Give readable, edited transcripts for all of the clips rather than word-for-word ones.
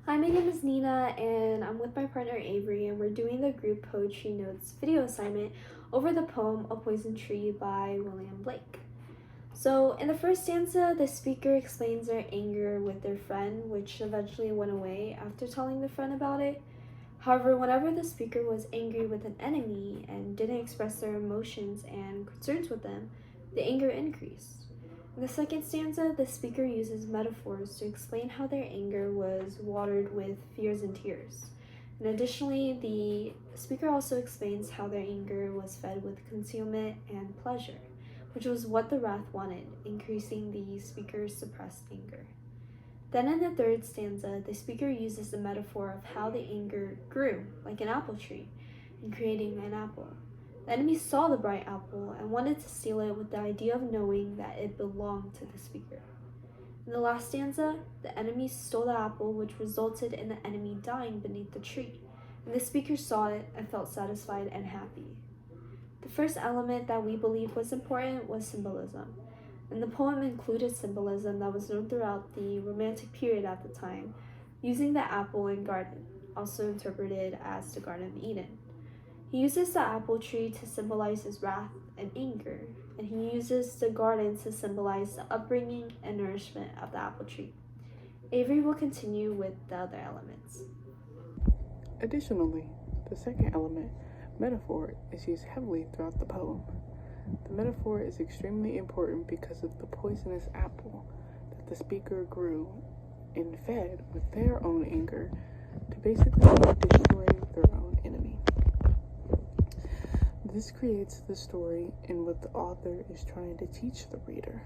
Hi, my name is Nina, and I'm with my partner Avery, and we're doing the group poetry notes video assignment over the poem A Poison Tree by William Blake. So, in the first stanza, the speaker explains their anger with their friend, which eventually went away after telling the friend about it. However, whenever the speaker was angry with an enemy and didn't express their emotions and concerns with them, the anger increased. In the second stanza, the speaker uses metaphors to explain how their anger was watered with fears and tears. And additionally, the speaker also explains how their anger was fed with concealment and pleasure, which was what the wrath wanted, increasing the speaker's suppressed anger. Then in the third stanza, the speaker uses the metaphor of how the anger grew, like an apple tree, in creating an apple. The enemy saw the bright apple and wanted to steal it with the idea of knowing that it belonged to the speaker. In the last stanza, the enemy stole the apple, which resulted in the enemy dying beneath the tree, and the speaker saw it and felt satisfied and happy. The first element that we believe was important was symbolism, and the poem included symbolism that was known throughout the Romantic period at the time, using the apple and garden, also interpreted as the Garden of Eden. He uses the apple tree to symbolize his wrath and anger, and he uses the garden to symbolize the upbringing and nourishment of the apple tree. Avery will continue with the other elements. Additionally, the second element, metaphor, is used heavily throughout the poem. The metaphor is extremely important because of the poisonous apple that the speaker grew and fed with their own anger to basically destroy their own enemy. This creates the story in what the author is trying to teach the reader.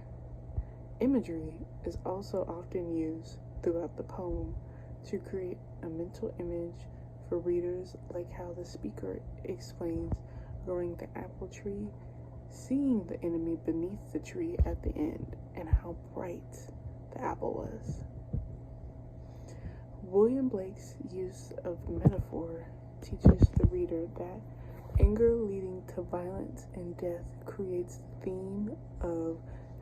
Imagery is also often used throughout the poem to create a mental image for readers, like how the speaker explains growing the apple tree, seeing the enemy beneath the tree at the end, and how bright the apple was. William Blake's use of metaphor teaches the reader that anger leading to violence and death creates the theme of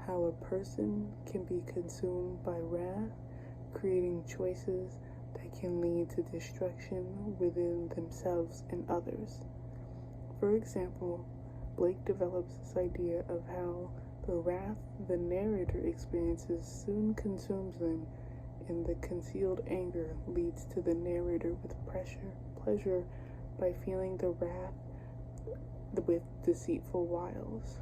how a person can be consumed by wrath, creating choices that can lead to destruction within themselves and others. For example, Blake develops this idea of how the wrath the narrator experiences soon consumes them, and the concealed anger leads to the narrator with pleasure by feeling the wrath with deceitful wiles.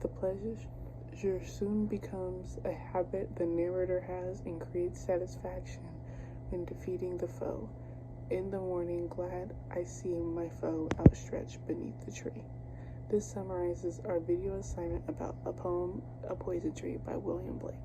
The pleasure soon becomes a habit the narrator has and creates satisfaction when defeating the foe. In the morning, glad I see my foe outstretched beneath the tree. This summarizes our video assignment about a poem, A Poison Tree by William Blake.